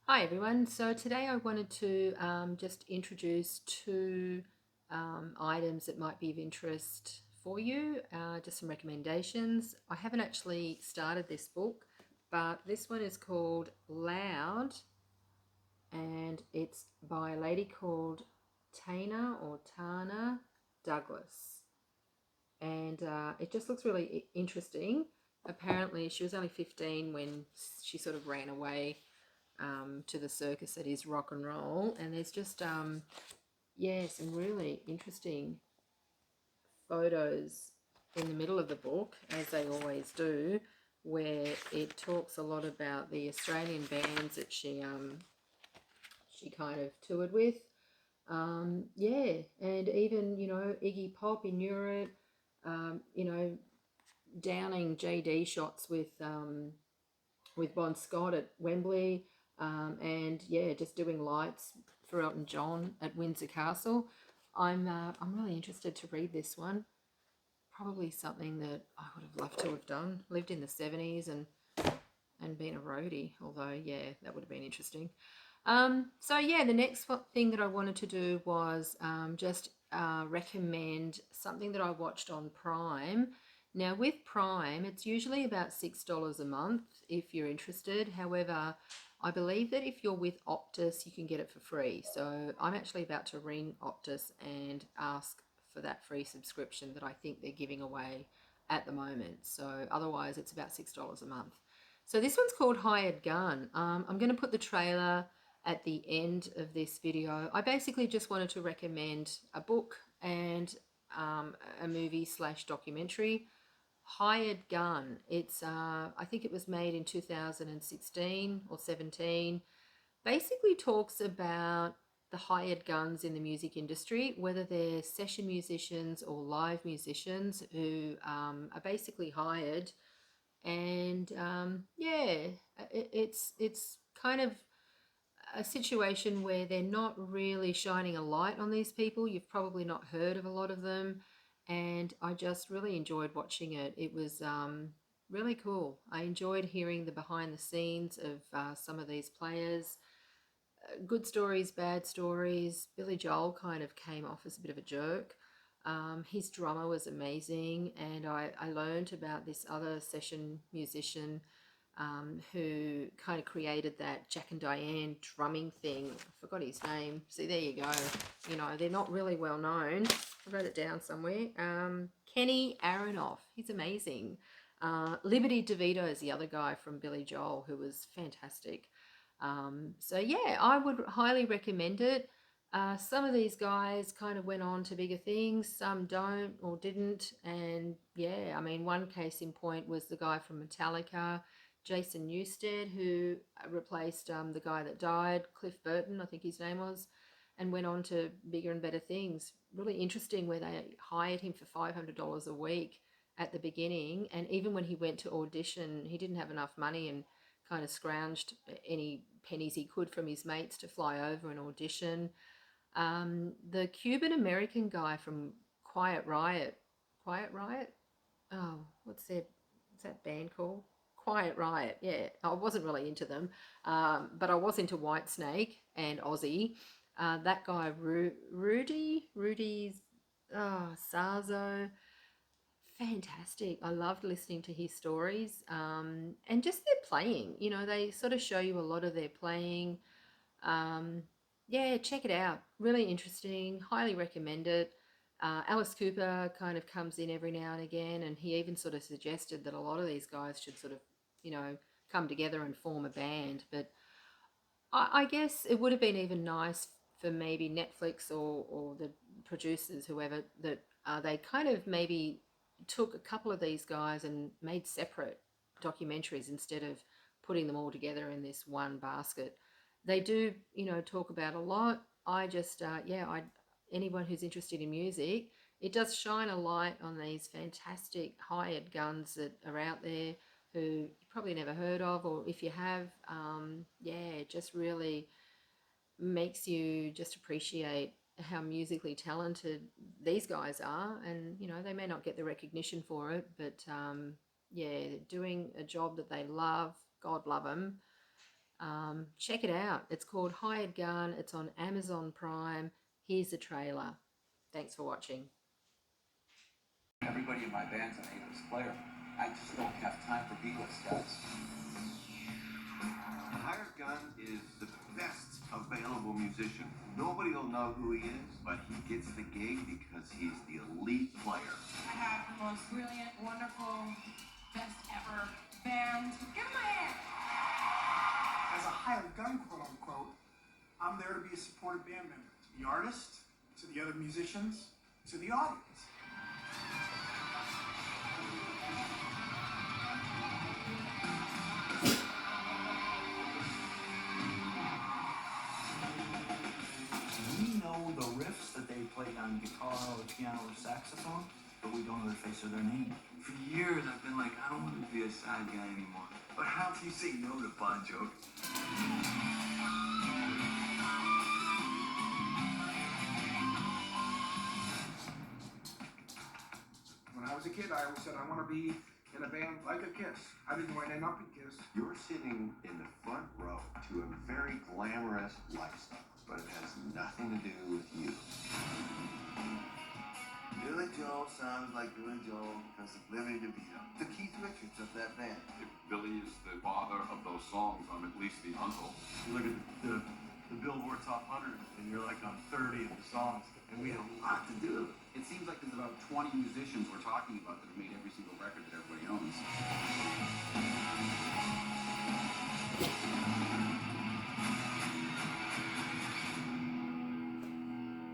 Hi everyone. So today I wanted to just introduce two items that might be of interest for you, just some recommendations. I haven't actually started this book, but this one is called Loud and it's by a lady called Tana Douglas. And it just looks really interesting. Apparently, she was only 15 when she sort of ran away to the circus that is rock and roll. And there's just, yeah, some really interesting photos in the middle of the book, as they always do, where it talks a lot about the Australian bands that she kind of toured with. Yeah, and even, Iggy Pop in Europe, downing JD shots with Bon Scott at Wembley, and yeah, just doing lights for Elton John at Windsor Castle. I'm really interested to read this one. Probably something that I would have loved to have done. Lived in the '70s and been a roadie. Although yeah, that would have been interesting. So yeah, the next thing that I wanted to do was just recommend something that I watched on Prime. Now with Prime, it's usually about $6 a month if you're interested. However, I believe that if you're with Optus, you can get it for free. So I'm actually about to ring Optus and ask for that free subscription that I think they're giving away at the moment. So otherwise, it's about $6 a month. So this one's called Hired Gun. I'm going to put the trailer at the end of this video. I basically just wanted to recommend a book and a movie slash documentary. Hired Gun. It's I think it was made in 2016 or 17. Basically talks about the hired guns in the music industry, whether they're session musicians or live musicians who are basically hired. And yeah, it's kind of a situation where they're not really shining a light on these people. You've probably not heard of a lot of them, and I just really enjoyed watching it. It was really cool. I enjoyed hearing the behind the scenes of some of these players. Good stories, bad stories. Billy Joel kind of came off as a bit of a jerk. His drummer was amazing, and I learned about this other session musician who kind of created that Jack and Diane drumming thing. I forgot his name. See, there you go. They're not really well known. I wrote it down somewhere. Kenny Aronoff. He's amazing. Liberty DeVito is the other guy from Billy Joel who was fantastic. So yeah, I would highly recommend it. Some of these guys kind of went on to bigger things, some don't or didn't. And yeah, I mean, one case in point was the guy from Metallica, Jason Newsted, who replaced the guy that died, Cliff Burton, I think his name was, and went on to bigger and better things. Really interesting where they hired him for $500 a week at the beginning. And even when he went to audition, he didn't have enough money and kind of scrounged any pennies he could from his mates to fly over and audition. The Cuban American guy from Quiet Riot. Oh, what's that band called? Quiet Riot. Yeah, I wasn't really into them, but I was into Whitesnake and Ozzy. That guy Rudy's Sarzo, fantastic. I loved listening to his stories, and just their playing. They sort of show you a lot of their playing. um, yeah, check it out. Really interesting. Highly recommend it. Alice Cooper kind of comes in every now and again, and he even sort of suggested that a lot of these guys should sort of, you know, come together and form a band. But I guess it would have been even nice for maybe Netflix or the producers, whoever, that they kind of maybe took a couple of these guys and made separate documentaries instead of putting them all together in this one basket. They do, talk about a lot. I just, anyone who's interested in music, it does shine a light on these fantastic hired guns that are out there who you probably never heard of, or if you have, yeah, it just really makes you just appreciate how musically talented these guys are. And, they may not get the recognition for it, but yeah, doing a job that they love, God love them. Check it out. It's called Hired Gun. It's on Amazon Prime. Here's the trailer. Thanks for watching. Everybody in my band's an A-list player. I just don't have time for B-list guys. The Hired Gun is the best available musician. Nobody will know who he is, but he gets the gig because he's the elite player. I have the most brilliant, wonderful, best ever band. Give them a hand! As a hired gun, quote unquote, I'm there to be a supportive band member. To the artist, to the other musicians, to the audience. We know the riffs that they played on guitar or piano or saxophone, but we don't know the face of their name. For years, I've been like, I don't want to be a side guy anymore. But how do you say no to Bon Jovi? When I was a kid, I always said I want to be in a band like a Kiss. I didn't want to end up in Kiss. You're sitting in the front row to a very glamorous lifestyle, but it has nothing to do with you. Billy Joel sounds like Billy Joel because of Living DeVito, the Keith Richards of that band. If Billy is the father of those songs, I'm at least the uncle. You look at the Billboard Top 100, and you're like on 30 of the songs, and we have a lot to do. It seems like there's about 20 musicians we're talking about that have made every single record that everybody owns.